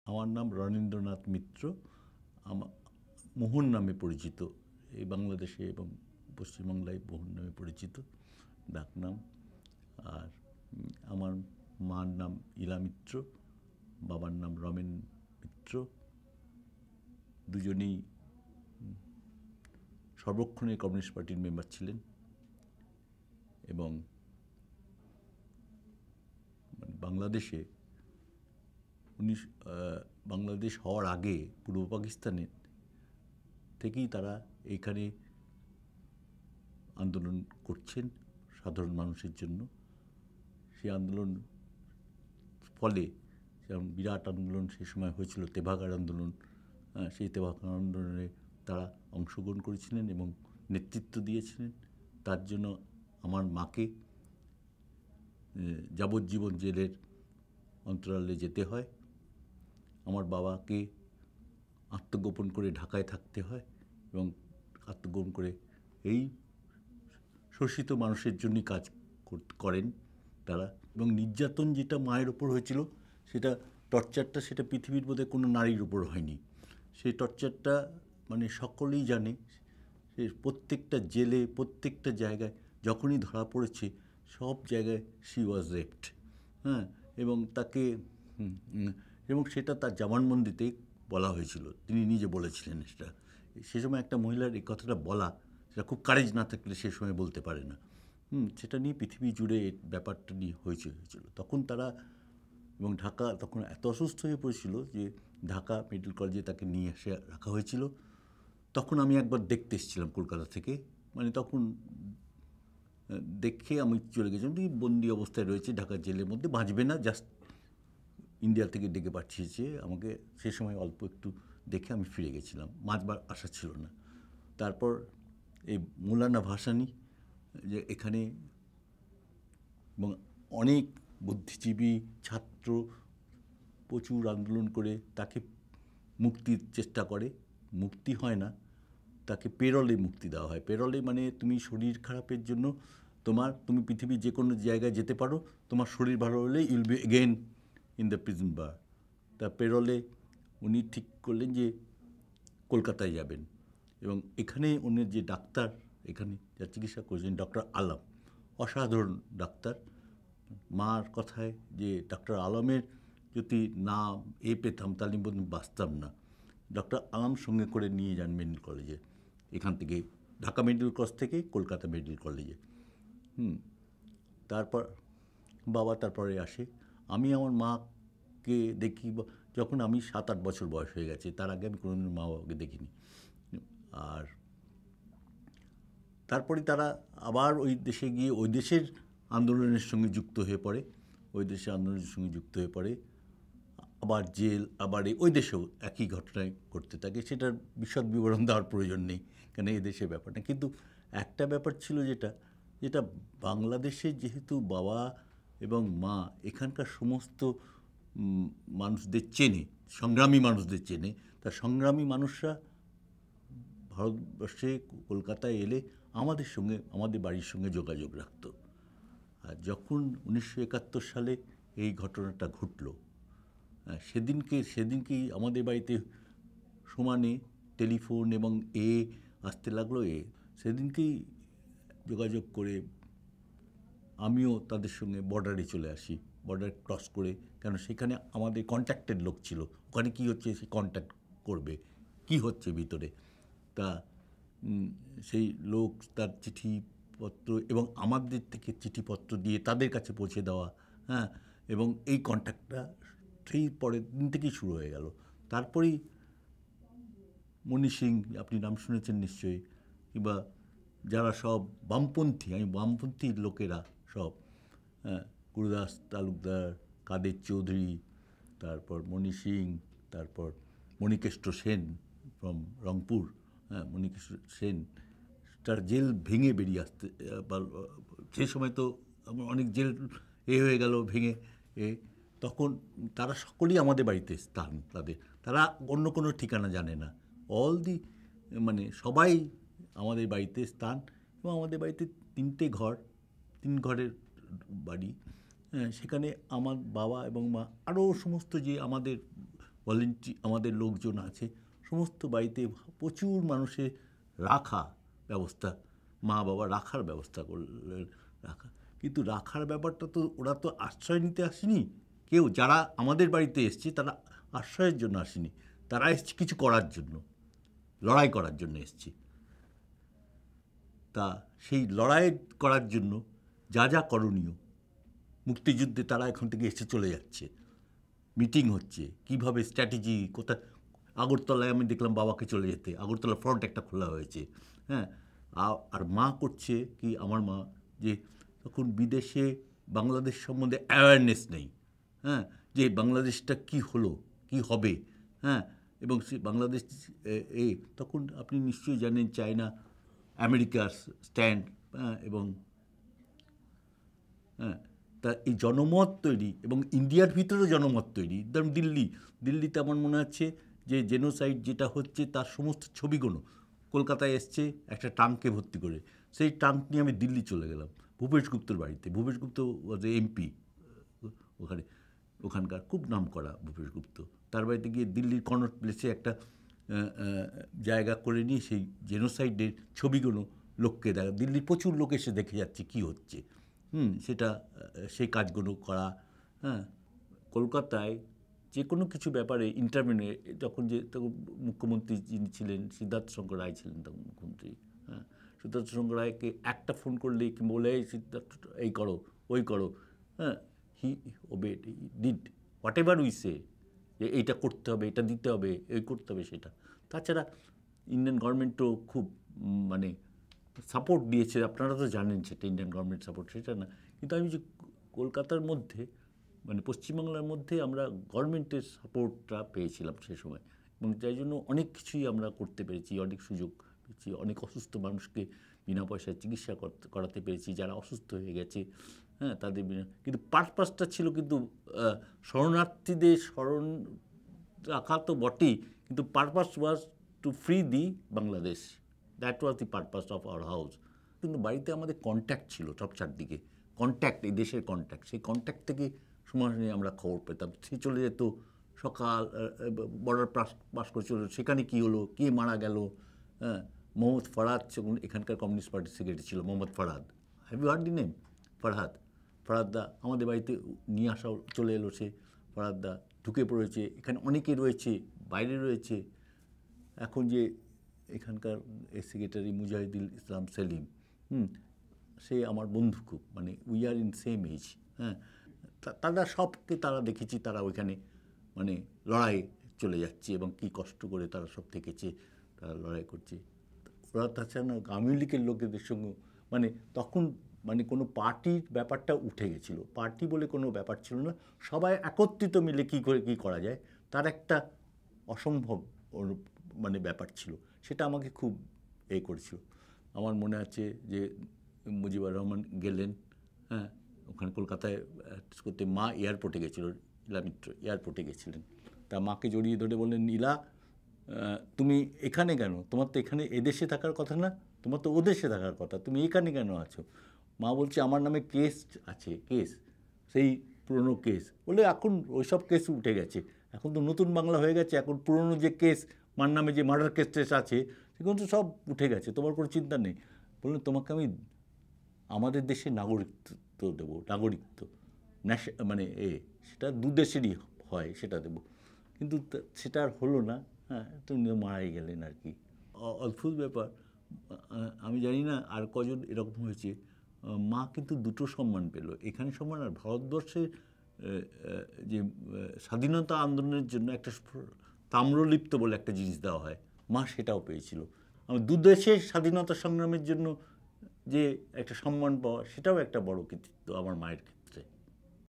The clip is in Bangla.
আমার নাম রণেন্দ্রনাথ মিত্র। মোহন নামে পরিচিত এই বাংলাদেশে এবং পশ্চিমবাংলায় মোহন নামে পরিচিত ডাকনাম। আর আমার মার নাম ইলা মিত্র, বাবার নাম রমেন মিত্র। দুজনেই সর্বক্ষণের কমিউনিস্ট পার্টির মেম্বার ছিলেন এবং বাংলাদেশে বাংলাদেশ হওয়ার আগে পূর্ব পাকিস্তানের থেকেই তারা এইখানে আন্দোলন করছেন সাধারণ মানুষের জন্য। সেই আন্দোলন ফলে যেমন বিরাট আন্দোলন সে সময় হয়েছিল, তেভাগার আন্দোলন। সেই তেভাগার আন্দোলনে তারা অংশগ্রহণ করেছিলেন এবং নেতৃত্ব দিয়েছিলেন। তার জন্য আমার মাকে যাবজ্জীবন জেলের অন্তরালে যেতে হয়, আমার বাবাকে আত্মগোপন করে ঢাকায় থাকতে হয় এবং আত্মগোপন করে এই শোষিত মানুষের জন্যই কাজ করেন তারা। এবং নির্যাতন যেটা মায়ের ওপর হয়েছিল, সেটা টর্চারটা সেটা পৃথিবীর বোধে কোনো নারীর উপর হয়নি। সেই টর্চারটা মানে সকলেই জানে। সে প্রত্যেকটা জেলে, প্রত্যেকটা জায়গায় যখনই ধরা পড়েছে সব জায়গায় শি ওয়াজ রেপড। এবং তাকে এবং সেটা তার জবানবন্দিতেই বলা হয়েছিল, তিনি নিজে বলেছিলেন। সেটা সে সময় একটা মহিলার এই কথাটা বলা, সেটা খুব কারেজ না থাকলে সে সময় বলতে পারে না। সেটা নিয়ে পৃথিবী জুড়ে এই ব্যাপারটা নিয়ে হয়েছিল। তখন তারা এবং ঢাকা তখন এত অসুস্থ হয়ে পড়েছিল যে ঢাকা মেডিকেল কলেজে তাকে নিয়ে এসে রাখা হয়েছিল। তখন আমি একবার দেখতে এসেছিলাম কলকাতা থেকে, মানে তখন দেখে আমি চলে গেছিলাম। বন্দি অবস্থায় রয়েছে ঢাকা জেলের মধ্যে, বাঁচবে না, জাস্ট ইন্ডিয়া থেকে ডেকে পাঠিয়েছে আমাকে। সে সময় অল্প একটু দেখে আমি ফিরে গেছিলাম, বাঁচবার আশা ছিল না। তারপর এই মৌলানা ভাসানী যে এখানে এবং অনেক বুদ্ধিজীবী ছাত্র প্রচুর আন্দোলন করে তাকে মুক্তির চেষ্টা করে, মুক্তি হয় না, তাকে পেরলে মুক্তি দেওয়া হয়। পেরলে মানে তুমি শরীর খারাপের জন্য তুমি পৃথিবীর যে কোনো জায়গায় যেতে পারো, তোমার শরীর ভালো হলে you'll be again in the prison bar. তা পেরলে উনি ঠিক করলেন যে কলকাতায় যাবেন এবং এখানে উনি যে ডাক্তার এখানে যা চিকিৎসা করেছেন ডক্টর আলম, অসাধারণ ডাক্তার। মার কথায় যে ডক্টর আলমের যদি নাম পেতাম তাহলে বাঁচতাম না। ডক্টর আলম সঙ্গে করে নিয়ে যান মেডিকেল কলেজে, এখান থেকে ঢাকা মেডিকেল কলেজ থেকে কলকাতা মেডিকেল কলেজে। তারপর বাবা তারপরে আসে। আমি আমার মাকে দেখি যখন আমি 7-8 বছর বয়স হয়ে গেছে, তার আগে আমি কোনোদিন মা বাবাকে দেখিনি। আর তারপরে তারা আবার ওই দেশে গিয়ে ওই দেশের আন্দোলনের সঙ্গে যুক্ত হয়ে পড়ে, আবার জেল, আবার ওই দেশেও একই ঘটনায় ঘটতে থাকে। সেটার বিশদ বিবরণ দেওয়ার প্রয়োজন নেই, কেন এই দেশের ব্যাপারটা। কিন্তু একটা ব্যাপার ছিল যেটা বাংলাদেশে যেহেতু বাবা এবং মা এখানকার সমস্ত মানুষদের চেনে, সংগ্রামী মানুষদের চেনে, তা সংগ্রামী মানুষরা ভারতবর্ষে কলকাতায় এলে আমাদের বাড়ির সঙ্গে যোগাযোগ রাখত। আর যখন 1971 সালে এই ঘটনাটা ঘটল, সেদিনকেই আমাদের বাড়িতে সমানে টেলিফোন এবং আসতে লাগলো। সেদিনকেই যোগাযোগ করে আমিও তাদের সঙ্গে বর্ডারে চলে আসি, বর্ডার ক্রস করে, কেন সেখানে আমাদের কন্ট্যাক্টের লোক ছিল। ওখানে কী হচ্ছে সে কন্ট্যাক্ট করবে, কি হচ্ছে ভিতরে। তা সেই লোক তার চিঠিপত্র এবং আমাদের থেকে চিঠিপত্র দিয়ে তাদের কাছে পৌঁছে দেওয়া, এবং এই কন্ট্যাক্টটা সেই পরের দিন থেকেই শুরু হয়ে গেল। তারপরেই মণি সিং, আপনি নাম শুনেছেন নিশ্চয়ই, কিংবা যারা সব বামপন্থী লোকেরা সব, গুরুদাস তালুকদার, কাদের চৌধুরী, তারপর মণি সিং, তারপর মণিকেষ্ট সেন ফ্রম রংপুর, মণিকেষ্ট সেন, তার জেল ভেঙে বেরিয়ে আসতে, সেই সময় তো অনেক জেল হয়ে গেল ভেঙে। তখন তারা সকলেই আমাদের বাড়িতে স্থান, তারা অন্য কোনো ঠিকানা জানে না। মানে সবাই আমাদের বাড়িতে স্থান। এবং আমাদের বাড়িতে 3 ঘরের বাড়ি। সেখানে আমার বাবা এবং মা, আরও সমস্ত যে আমাদের আমাদের লোকজন আছে, সমস্ত বাড়িতে প্রচুর মানুষের রাখা ব্যবস্থা, মা বাবা রাখার ব্যবস্থা করলেন, রাখা। কিন্তু রাখার ব্যাপারটা তো ওরা তো আশ্রয় নিতে আসেনি কেউ, যারা আমাদের বাড়িতে এসছে তারা আশ্রয়ের জন্য আসেনি, তারা এসছে কিছু করার জন্য, লড়াই করার জন্য এসছে। তা সেই লড়াই করার জন্য যা যা করণীয়, মুক্তিযুদ্ধে তারা এখান থেকে এসে চলে যাচ্ছে, মিটিং হচ্ছে, কিভাবে স্ট্র্যাটেজি, কোথায় আগরতলায় আমি দেখলাম বাবাকে চলে যেতে, আগরতলা ফ্রন্ট একটা খোলা হয়েছে, হ্যাঁ। আর মা করছে কি, আমার মা, যে তখন বিদেশে বাংলাদেশ সম্বন্ধে অ্যাওয়ারনেস নেই, হ্যাঁ, যে বাংলাদেশটা কি হলো, কি হবে, হ্যাঁ। এবং সে বাংলাদেশ তখন আপনি নিশ্চয়ই জানেন চায়না আমেরিকার স্ট্যান্ড, হ্যাঁ, এবং হ্যাঁ, তা এই জনমত তৈরি এবং ইন্ডিয়ার ভিতরেও জনমত তৈরি। ধরুন দিল্লিতে আমার মনে আছে যে জেনোসাইড যেটা হচ্ছে তার সমস্ত ছবিগুলো কলকাতায় এসছে একটা ট্রাঙ্কে ভর্তি করে, সেই ট্রাঙ্ক নিয়ে আমি দিল্লি চলে গেলাম ভূপেশ গুপ্তর বাড়িতে। ভূপেশ গুপ্ত ওয়াজ এমপি ওখানকার খুব নাম করা ভূপেশ গুপ্ত। তার বাড়িতে গিয়ে দিল্লির কনট প্লেসে একটা জায়গা করে নিয়ে সেই জেনোসাইডের ছবিগুলো লোককে দেখা, দিল্লির প্রচুর লোক এসে দেখে যাচ্ছে কী হচ্ছে, সেটা সেই কাজগুলো করা। হ্যাঁ, কলকাতায় যে কোনো কিছু ব্যাপারে ইন্টারভিউ, তখন মুখ্যমন্ত্রী যিনি ছিলেন সিদ্ধার্থ শঙ্কর রায় ছিলেন তখন মুখ্যমন্ত্রী। হ্যাঁ, সিদ্ধার্থ শঙ্কর রায়কে একটা ফোন করলেই কি বলে, সিদ্ধার্থ এই করো ওই করো, হ্যাঁ, he obeyed, he did whatever we say, যে এইটা করতে হবে, এটা দিতে হবে, এই করতে হবে সেটা। তাছাড়া ইন্ডিয়ান গভর্নমেন্টও খুব মানে সাপোর্ট দিয়েছে, আপনারা তো জানেন সেটা, ইন্ডিয়ান গভর্নমেন্ট সাপোর্ট সেটা না। কিন্তু আমি যে কলকাতার মধ্যে মানে পশ্চিমবাংলার মধ্যে আমরা গভর্নমেন্টের সাপোর্টটা পেয়েছিলাম সে সময়, এবং যাই জন্য অনেক কিছুই আমরা করতে পেরেছি, অনেক সুযোগ পেয়েছি, অনেক অসুস্থ মানুষকে বিনা পয়সায় চিকিৎসা করাতে পেরেছি, যারা অসুস্থ হয়ে গেছে, হ্যাঁ, তাদের কিন্তু পারপাসটা ছিল কিন্তু শরণার্থীদের স্মরণ রাখা তো বটেই, কিন্তু purpose was to free the Bangladesh, that was the purpose of our house. কিন্তু বাড়িতে আমাদের কন্ট্যাক্ট ছিল সব চারদিকে, কন্ট্যাক্ট, এই দেশের কন্ট্যাক্ট, সেই কন্ট্যাক্ট থেকে সময় নিয়ে আমরা খবর পেতাম। সে চলে যেত সকাল, বর্ডার পাস করে চলে, সেখানে কী হলো, কে মারা গেল, হ্যাঁ। মোহাম্মদ ফরহাদ এখানকার কমিউনিস্ট পার্টির সেক্রেটারি ছিল, Mohammad Farhad, have you heard the name? ফরহাদদা আমাদের বাড়িতে নিয়ে আসা চলে এলো, সে ফরহাদদা ঢুকে পড়েছে, এখানে অনেকে রয়েছে, বাইরে রয়েছে। এখন যে এখানকার সেক্রেটারি মুজাহিদুল ইসলাম সেলিম, সে আমার বন্ধু খুব, মানে we are in same age, হ্যাঁ। তারা সবকে তারা দেখেছি, তারা ওইখানে মানে লড়াই চলে যাচ্ছে এবং কী কষ্ট করে তারা সব থেকেছে, তারা লড়াই করছে। ওরা তাছাড়া আওয়ামী লীগের লোকেদের সঙ্গে মানে তখন মানে কোনো পার্টির ব্যাপারটা উঠে গেছিলো, পার্টি বলে কোনো ব্যাপার ছিল না, সবাই একত্রিত মিলে কী করে কী করা যায় তার একটা অসম্ভব মানে ব্যাপার ছিল, সেটা আমাকে খুব করেছিল। আমার মনে আছে যে মুজিবুর রহমান গেলেন, হ্যাঁ, ওখানে কলকাতায় করতে, মা এয়ারপোর্টে গেছিল, ইলা মিত্র এয়ারপোর্টে গেছিলেন, তা মাকে জড়িয়ে ধরে বললেন, ইলা তুমি এখানে কেন, তোমার তো এখানে এদেশে থাকার কথা না, তোমার তো ওদেশে থাকার কথা, তুমি এখানে কেন আছো? মা বলছে আমার নামে কেস আছে, কেস, সেই পুরনো কেস। বলে এখন ওইসব কেস উঠে গেছে, এখন তো নতুন বাংলা হয়ে গেছে, এখন পুরনো যে কেস মার নামে যে মার্ডার কেস টেস আছে সেগুলো তো সব উঠে গেছে, তোমার কোনো চিন্তা নেই। বললেন তোমাকে আমি আমাদের দেশে নাগরিকত্ব দেবো, নাগরিকত্ব মানে সেটা দু দেশেরই হয়, সেটা দেবো। কিন্তু সেটা আর হলো না, হ্যাঁ, তুমি মারাই গেলেন আর কি। অদ্ভুত ব্যাপার, আমি জানি না আর কজন এরকম হয়েছে। মা কিন্তু দুটো সম্মান পেল এখানে, সম্মান আর ভারতবর্ষের যে স্বাধীনতা আন্দোলনের জন্য একটা তাম্রলিপ্ত বলে একটা জিনিস দেওয়া হয়, মা সেটাও পেয়েছিল। আমার দু দেশের স্বাধীনতা সংগ্রামের জন্য যে একটা সম্মান পাওয়া, সেটাও একটা বড় কৃতিত্ব আমার মায়ের।